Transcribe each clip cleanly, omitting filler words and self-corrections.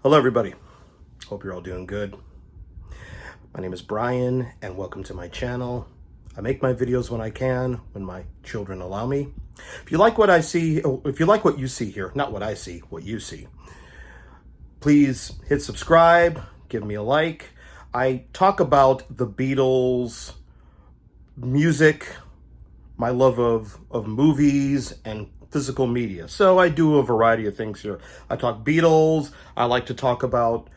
Hello, everybody. Hope you're all doing good. My name is Brian, and welcome to my channel. I make my videos when I can, when my children allow me. If you like what I see, if you like what you see here, not what I see, what you see, please hit subscribe, give me a like. I talk about the Beatles, music, my love of movies, and physical media. So I do a variety of things here. I talk Beatles. I like to talk about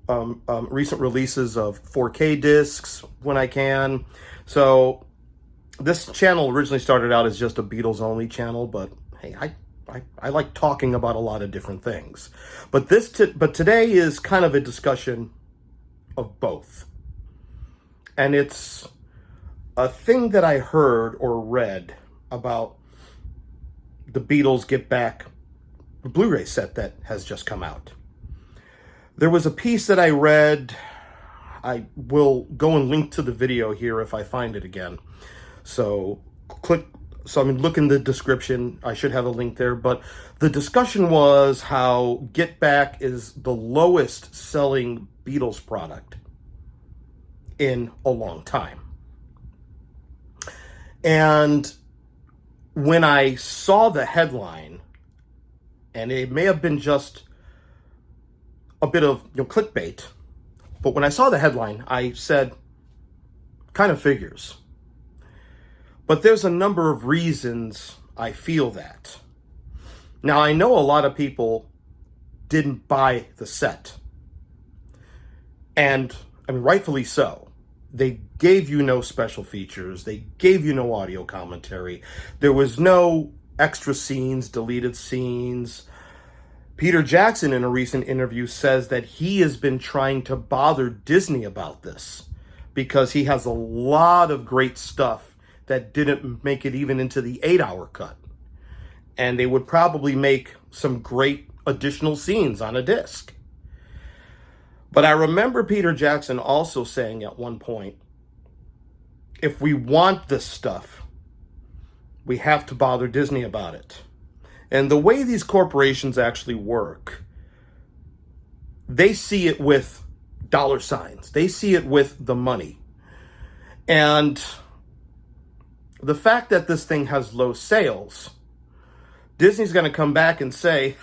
recent releases of 4K discs when I can. So this channel originally started out as just a Beatles only channel, but hey, I like talking about a lot of different things. But today is kind of a discussion of both. And it's a thing that I heard or read about the Beatles Get Back, the Blu-ray set that has just come out. There was a piece that I read. I will go and link to the video here if I find it again. So look in the description. I should have a link there. But the discussion was how Get Back is the lowest selling Beatles product in a long time. And when I saw the headline, and it may have been just a bit of clickbait, but when I saw the headline, I said, kind of figures. But there's a number of reasons I feel that. Now, I know a lot of people didn't buy the set. And, I mean, rightfully so. They gave you no special features. They gave you no audio commentary. There was no extra scenes, deleted scenes. Peter Jackson, in a recent interview, says that he has been trying to bother Disney about this because he has a lot of great stuff that didn't make it even into the 8-hour cut. And they would probably make some great additional scenes on a disc. But I remember Peter Jackson also saying at one point, if we want this stuff, we have to bother Disney about it. And the way these corporations actually work, they see it with dollar signs. They see it with the money. And the fact that this thing has low sales, Disney's going to come back and say,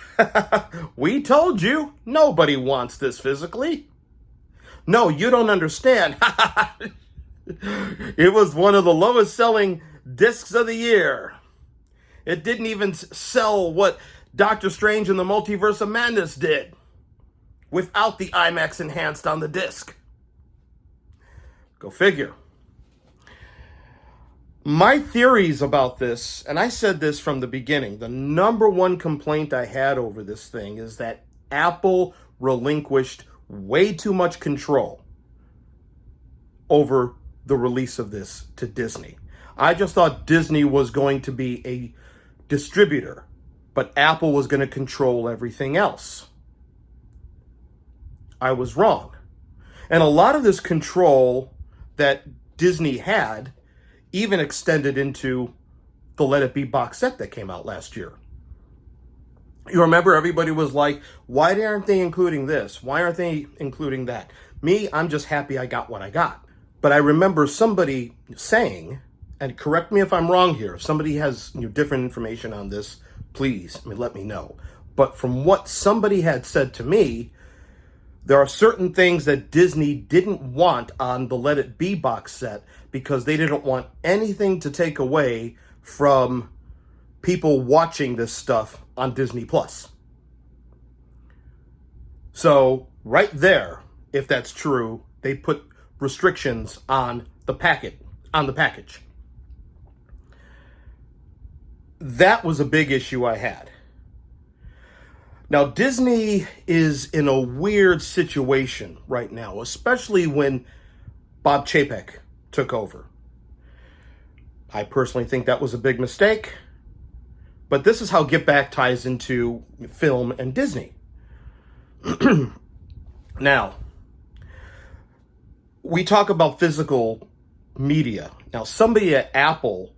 we told you nobody wants this physically. No, you don't understand. It was one of the lowest selling discs of the year. It didn't even sell what Doctor Strange and the Multiverse of Madness did without the IMAX enhanced on the disc. Go figure. My theories about this, and I said this from the beginning, the number one complaint I had over this thing is that Apple relinquished way too much control over the release of this to Disney. I just thought Disney was going to be a distributor, but Apple was going to control everything else. I was wrong. And a lot of this control that Disney had even extended into the Let It Be box set that came out last year. You remember everybody was like, why aren't they including this? Why aren't they including that? Me, I'm just happy I got what I got. But I remember somebody saying, and correct me if I'm wrong here, if somebody has different information on this, please let me know. But from what somebody had said to me, there are certain things that Disney didn't want on the Let It Be box set because they didn't want anything to take away from people watching this stuff on Disney Plus. So right there, if that's true, they put restrictions on the package. That was a big issue I had. Now, Disney is in a weird situation right now, especially when Bob Chapek took over. I personally think that was a big mistake, but this is how Get Back ties into film and Disney. Now, we talk about physical media. Now, somebody at Apple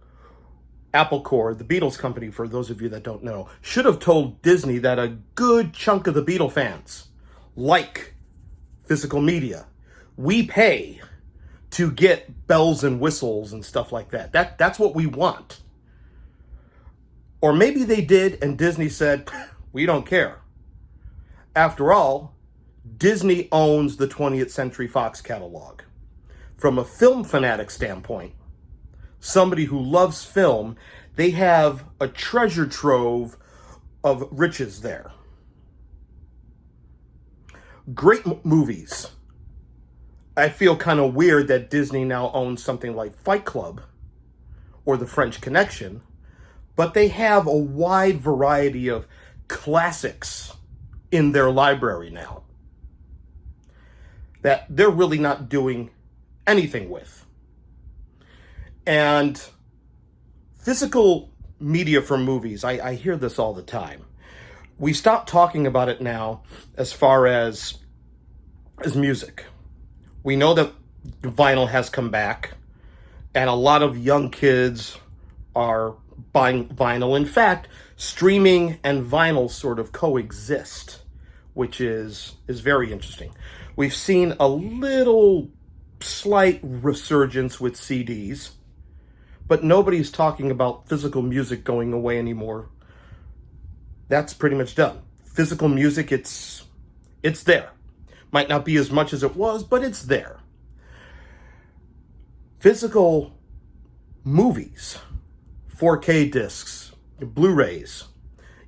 Core, the Beatles company, for those of you that don't know, should have told Disney that a good chunk of the Beatle fans like physical media. We pay to get bells and whistles and stuff like that. That's what we want. Or maybe they did and Disney said, we don't care. After all, Disney owns the 20th Century Fox catalog. From a film fanatic standpoint, somebody who loves film, they have a treasure trove of riches there. Great movies. I feel kind of weird that Disney now owns something like Fight Club or The French Connection, but they have a wide variety of classics in their library now that they're really not doing anything with. And physical media for movies, I hear this all the time. We stopped talking about it now as far as music. We know that vinyl has come back, and a lot of young kids are buying vinyl. In fact, streaming and vinyl sort of coexist, which is very interesting. We've seen a little slight resurgence with CDs, but nobody's talking about physical music going away anymore. That's pretty much done. Physical music, it's there. Might not be as much as it was, but it's there. Physical movies, 4K discs, Blu-rays,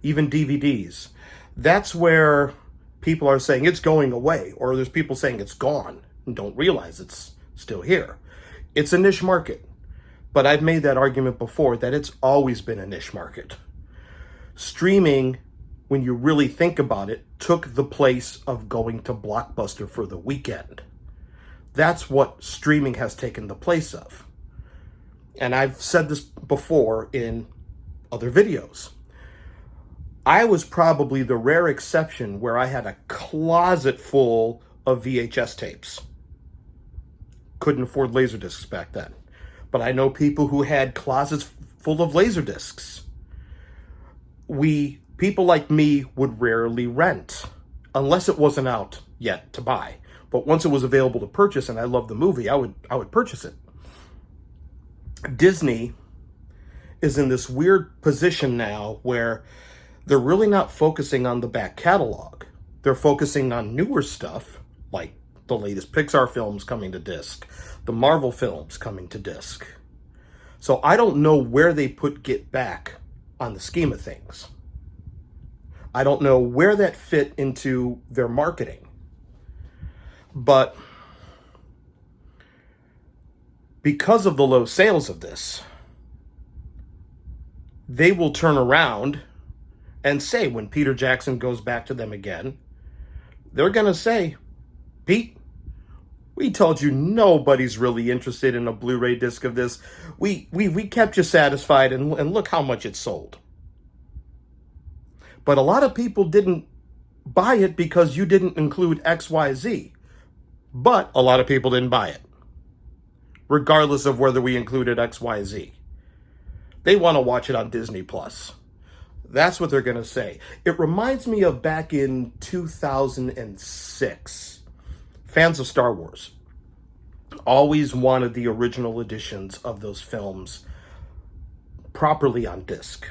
even DVDs, that's where people are saying it's going away, or there's people saying it's gone and don't realize it's still here. It's a niche market, but I've made that argument before that it's always been a niche market. Streaming, when you really think about it, took the place of going to Blockbuster for the weekend. That's what streaming has taken the place of. And I've said this before in other videos. I was probably the rare exception where I had a closet full of VHS tapes. Couldn't afford Laserdiscs back then. But I know people who had closets full of Laserdiscs. People like me would rarely rent, unless it wasn't out yet to buy. But once it was available to purchase and I loved the movie, I would purchase it. Disney is in this weird position now where they're really not focusing on the back catalog. They're focusing on newer stuff, like the latest Pixar films coming to disc, the Marvel films coming to disc. So I don't know where they put Get Back on the scheme of things. I don't know where that fit into their marketing. But because of the low sales of this, they will turn around and say, when Peter Jackson goes back to them again, they're going to say, Pete, we told you nobody's really interested in a Blu-ray disc of this. We kept you satisfied, and look how much it sold. But a lot of people didn't buy it because you didn't include XYZ. But a lot of people didn't buy it, regardless of whether we included XYZ. They want to watch it on Disney Plus. That's what they're going to say. It reminds me of back in 2006. Fans of Star Wars always wanted the original editions of those films properly on disc.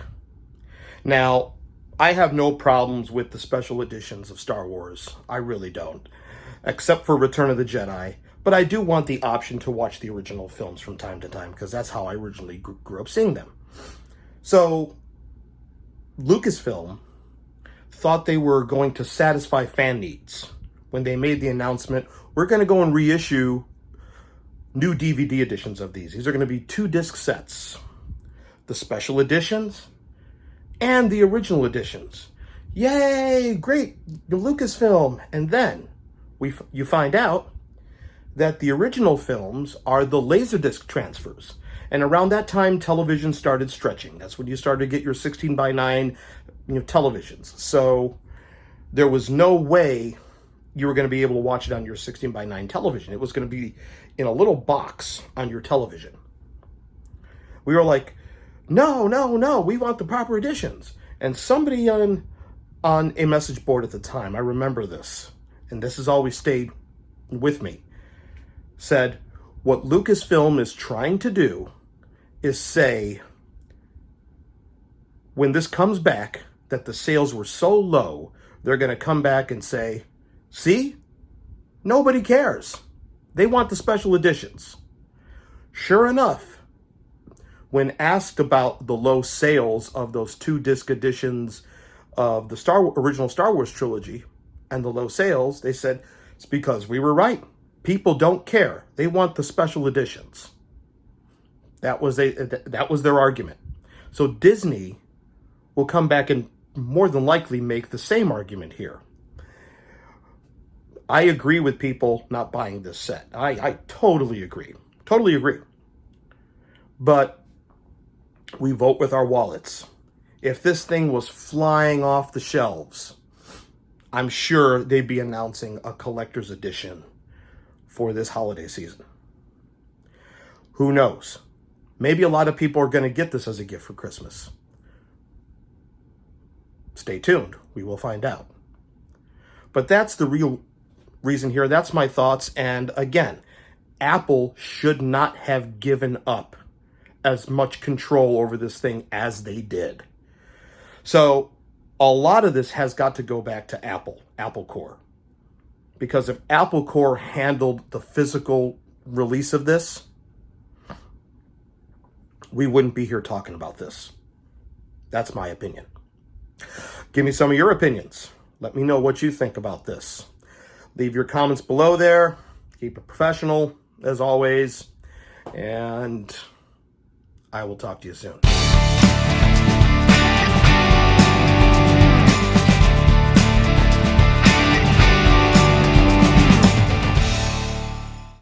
Now, I have no problems with the special editions of Star Wars. I really don't. Except for Return of the Jedi. But I do want the option to watch the original films from time to time, because that's how I originally grew up seeing them. So, Lucasfilm thought they were going to satisfy fan needs when they made the announcement, we're going to go and reissue new DVD editions of these. These are going to be 2 disc sets. The special editions and the original editions. Yay, great, Lucasfilm. And then you find out that the original films are the Laserdisc transfers. And around that time, television started stretching. That's when you started to get your 16:9 televisions. So there was no way you were going to be able to watch it on your 16:9 television. It was going to be in a little box on your television. We were like, no, we want the proper editions. And somebody on a message board at the time, I remember this, and this has always stayed with me, said, what Lucasfilm is trying to do is say, when this comes back, that the sales were so low, they're going to come back and say, see, nobody cares. They want the special editions. Sure enough, when asked about the low sales of those 2-disc editions of the original Star Wars trilogy and the low sales, they said, it's because we were right. People don't care. They want the special editions. That was their argument. So Disney will come back and more than likely make the same argument here. I agree with people not buying this set. I totally agree. Totally agree. But we vote with our wallets. If this thing was flying off the shelves, I'm sure they'd be announcing a collector's edition for this holiday season. Who knows? Maybe a lot of people are going to get this as a gift for Christmas. Stay tuned. We will find out. But that's the real reason here. That's my thoughts. And again, Apple should not have given up as much control over this thing as they did. So a lot of this has got to go back to Apple Corps. Because if Apple Corps handled the physical release of this, we wouldn't be here talking about this. That's my opinion. Give me some of your opinions. Let me know what you think about this. Leave your comments below there. Keep it professional, as always. And I will talk to you soon.